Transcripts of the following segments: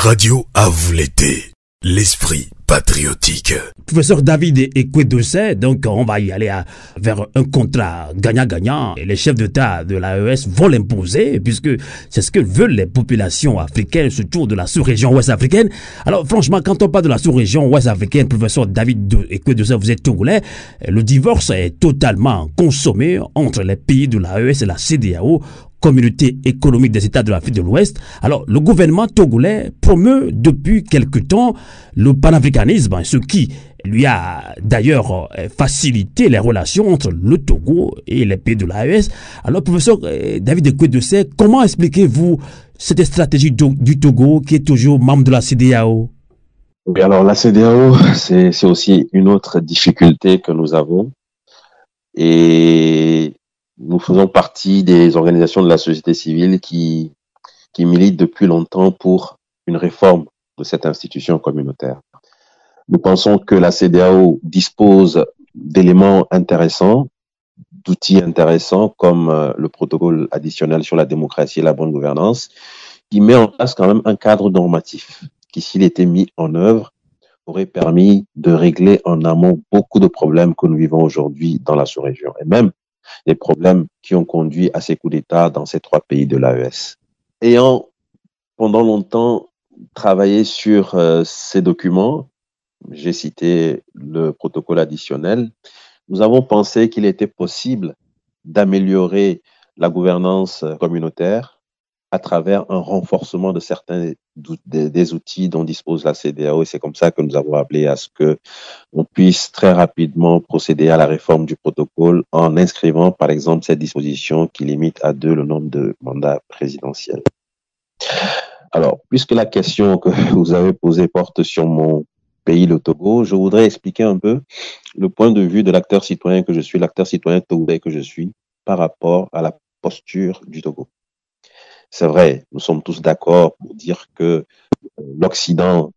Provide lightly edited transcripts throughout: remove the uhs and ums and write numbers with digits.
radio à vous l'été. L'esprit patriotique. Professeur David Ekwedose, donc on va y aller vers un contrat gagnant-gagnant et les chefs d'État de l'AES vont l'imposer puisque c'est ce que veulent les populations africaines, surtout de la sous-région ouest africaine. Alors franchement, quand on parle de la sous-région ouest africaine, professeur David Ekwedose, vous êtes togolais, le divorce est totalement consommé entre les pays de l'AES et la CEDEAO, Communauté économique des États de l'Afrique de l'Ouest. Alors, le gouvernement togolais promeut depuis quelque temps le panafricanisme, ce qui lui a d'ailleurs facilité les relations entre le Togo et les pays de l'AES. Alors, professeur David Ekwedose, comment expliquez-vous cette stratégie du Togo qui est toujours membre de la CEDEAO? Oui, alors la CEDEAO, c'est aussi une autre difficulté que nous avons. Et nous faisons partie des organisations de la société civile qui militent depuis longtemps pour une réforme de cette institution communautaire. Nous pensons que la CEDEAO dispose d'éléments intéressants, d'outils intéressants comme le protocole additionnel sur la démocratie et la bonne gouvernance, qui met en place quand même un cadre normatif qui, s'il était mis en œuvre, aurait permis de régler en amont beaucoup de problèmes que nous vivons aujourd'hui dans la sous-région, et même les problèmes qui ont conduit à ces coups d'État dans ces trois pays de l'AES. Ayant pendant longtemps travaillé sur ces documents, j'ai cité le protocole additionnel, nous avons pensé qu'il était possible d'améliorer la gouvernance communautaire à travers un renforcement de certains des outils dont dispose la CEDEAO, et c'est comme ça que nous avons appelé à ce que on puisse très rapidement procéder à la réforme du protocole en inscrivant, par exemple, cette disposition qui limite à 2 le nombre de mandats présidentiels. Alors, puisque la question que vous avez posée porte sur mon pays, le Togo, je voudrais expliquer un peu le point de vue de l'acteur citoyen que je suis, l'acteur citoyen togolais que je suis, par rapport à la posture du Togo. C'est vrai, nous sommes tous d'accord pour dire que l'Occident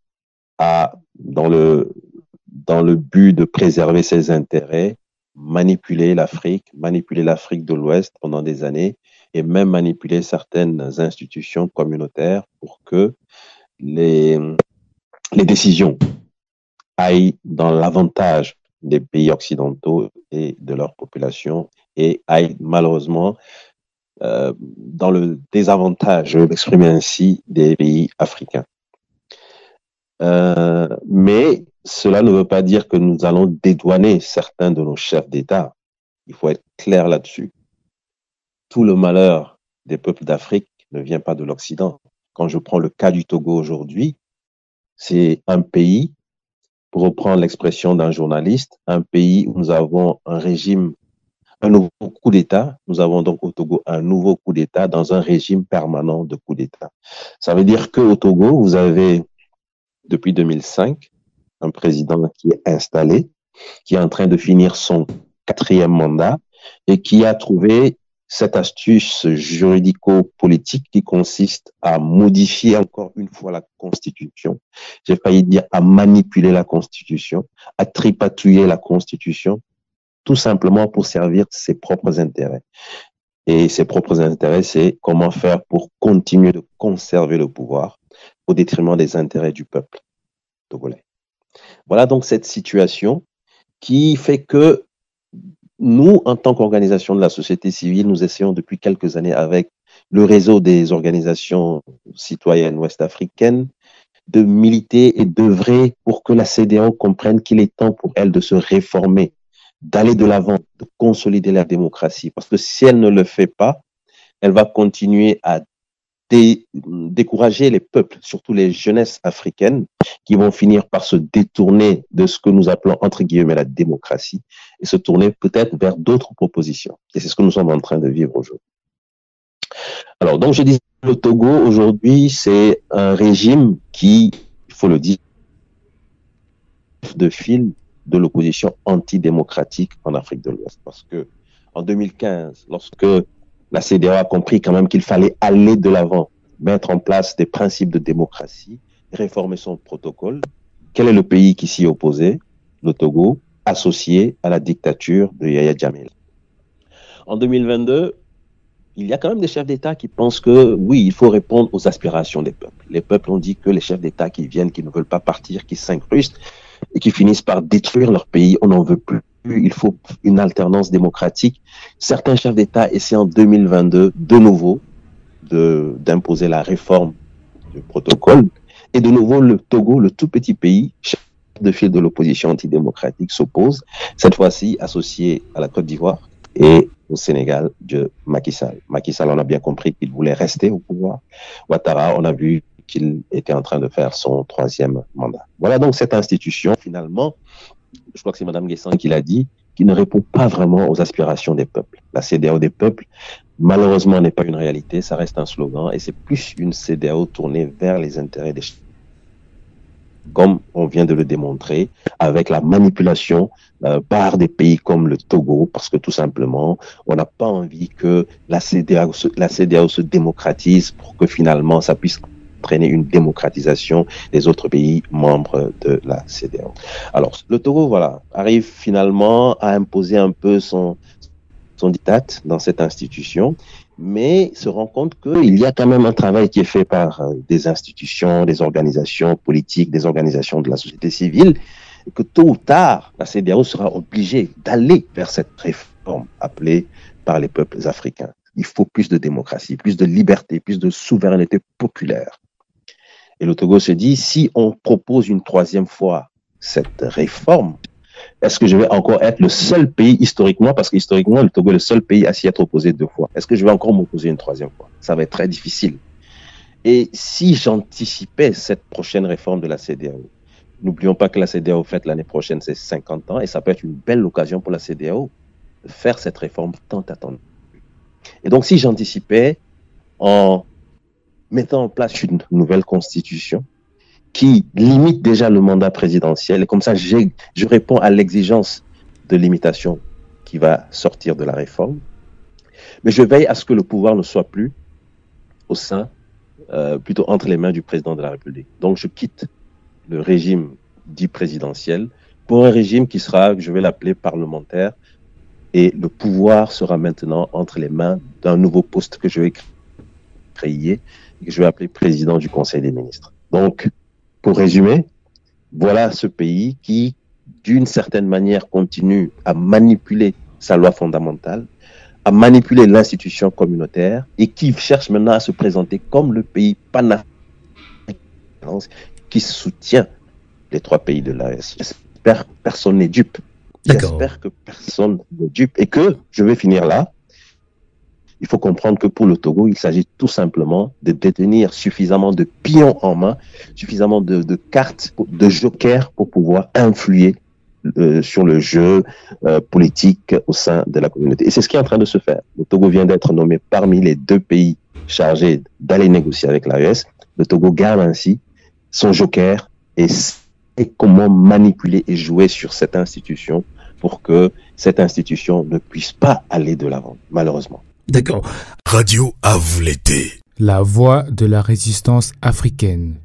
a, dans le but de préserver ses intérêts, manipulé l'Afrique de l'Ouest pendant des années, et même manipulé certaines institutions communautaires pour que les décisions aillent dans l'avantage des pays occidentaux et de leur population, et aillent malheureusement dans le désavantage, je vais m'exprimer ainsi, des pays africains. Mais cela ne veut pas dire que nous allons dédouaner certains de nos chefs d'État. Il faut être clair là-dessus. Tout le malheur des peuples d'Afrique ne vient pas de l'Occident. Quand je prends le cas du Togo aujourd'hui, c'est un pays, pour reprendre l'expression d'un journaliste, un pays où nous avons un nouveau coup d'État. Nous avons donc au Togo un nouveau coup d'État dans un régime permanent de coup d'État. Ça veut dire qu'au Togo, vous avez, depuis 2005, un président qui est installé, qui est en train de finir son 4e mandat et qui a trouvé cette astuce juridico-politique qui consiste à modifier encore une fois la Constitution. J'ai failli dire à manipuler la Constitution, à tripatouiller la Constitution, tout simplement pour servir ses propres intérêts. Et ses propres intérêts, c'est comment faire pour continuer de conserver le pouvoir au détriment des intérêts du peuple togolais. Voilà donc cette situation qui fait que nous, en tant qu'organisation de la société civile, nous essayons depuis quelques années avec le réseau des organisations citoyennes ouest-africaines de militer et d'œuvrer pour que la CEDEAO comprenne qu'il est temps pour elle de se réformer, d'aller de l'avant, de consolider la démocratie. Parce que si elle ne le fait pas, elle va continuer à décourager les peuples, surtout les jeunesses africaines, qui vont finir par se détourner de ce que nous appelons, entre guillemets, la démocratie, et se tourner peut-être vers d'autres propositions. Et c'est ce que nous sommes en train de vivre aujourd'hui. Alors, donc, je disais, le Togo, aujourd'hui, c'est un régime qui, il faut le dire, de fil de l'opposition antidémocratique en Afrique de l'Ouest. Parce que en 2015, lorsque la CEDEAO a compris quand même qu'il fallait aller de l'avant, mettre en place des principes de démocratie, réformer son protocole, quel est le pays qui s'y opposait? Le Togo, associé à la dictature de Yahya Jammeh. En 2022, il y a quand même des chefs d'État qui pensent que, oui, il faut répondre aux aspirations des peuples. Les peuples ont dit que les chefs d'État qui viennent, qui ne veulent pas partir, qui s'incrustent et qui finissent par détruire leur pays, on n'en veut plus. Il faut une alternance démocratique. Certains chefs d'État essaient en 2022, de nouveau, d'imposer la réforme du protocole. Et de nouveau, le Togo, le tout petit pays, chef de file de l'opposition antidémocratique, s'oppose, cette fois-ci associé à la Côte d'Ivoire et au Sénégal de Macky Sall. Macky Sall, on a bien compris qu'il voulait rester au pouvoir. Ouattara, on a vu qu'il était en train de faire son 3e mandat. Voilà donc cette institution, finalement, je crois que c'est Mme Guessant qui l'a dit, qui ne répond pas vraiment aux aspirations des peuples. La CEDEAO des peuples, malheureusement, n'est pas une réalité, ça reste un slogan, et c'est plus une CEDEAO tournée vers les intérêts des comme on vient de le démontrer, avec la manipulation par des pays comme le Togo, parce que tout simplement, on n'a pas envie que la CEDEAO se démocratise pour que finalement ça puisse entraîner une démocratisation des autres pays membres de la CEDEAO. Alors, le Togo, voilà, arrive finalement à imposer un peu son diktat dans cette institution, mais se rend compte qu'il y a quand même un travail qui est fait par des institutions, des organisations politiques, des organisations de la société civile, et que tôt ou tard, la CEDEAO sera obligée d'aller vers cette réforme appelée par les peuples africains. Il faut plus de démocratie, plus de liberté, plus de souveraineté populaire. Et le Togo se dit, si on propose une 3e fois cette réforme, est-ce que je vais encore être le seul pays historiquement, parce que historiquement, le Togo est le seul pays à s'y être opposé 2 fois. Est-ce que je vais encore m'opposer une 3e fois? Ça va être très difficile. Et si j'anticipais cette prochaine réforme de la CEDEAO, n'oublions pas que la CEDEAO fête l'année prochaine ses 50 ans, et ça peut être une belle occasion pour la CEDEAO de faire cette réforme tant attendue. Et donc, si j'anticipais en mettant en place une nouvelle constitution, qui limite déjà le mandat présidentiel. Et comme ça, je réponds à l'exigence de limitation qui va sortir de la réforme. Mais je veille à ce que le pouvoir ne soit plus au sein, plutôt entre les mains du président de la République. Donc, je quitte le régime dit présidentiel pour un régime qui sera, je vais l'appeler parlementaire, et le pouvoir sera maintenant entre les mains d'un nouveau poste que je vais créer et que je vais appeler président du Conseil des ministres. Donc, pour résumer, voilà ce pays qui, d'une certaine manière, continue à manipuler sa loi fondamentale, à manipuler l'institution communautaire et qui cherche maintenant à se présenter comme le pays panafricain qui soutient les 3 pays de l'AES. J'espère que personne n'est dupe. J'espère que personne n'est dupe et que, je vais finir là, il faut comprendre que pour le Togo, il s'agit tout simplement de détenir suffisamment de pions en main, suffisamment de cartes, de jokers pour pouvoir influer sur le jeu politique au sein de la communauté. Et c'est ce qui est en train de se faire. Le Togo vient d'être nommé parmi les 2 pays chargés d'aller négocier avec l'AES. Le Togo garde ainsi son joker et sait comment manipuler et jouer sur cette institution pour que cette institution ne puisse pas aller de l'avant, malheureusement. D'accord. Radio à vous l'été. La voix de la résistance africaine.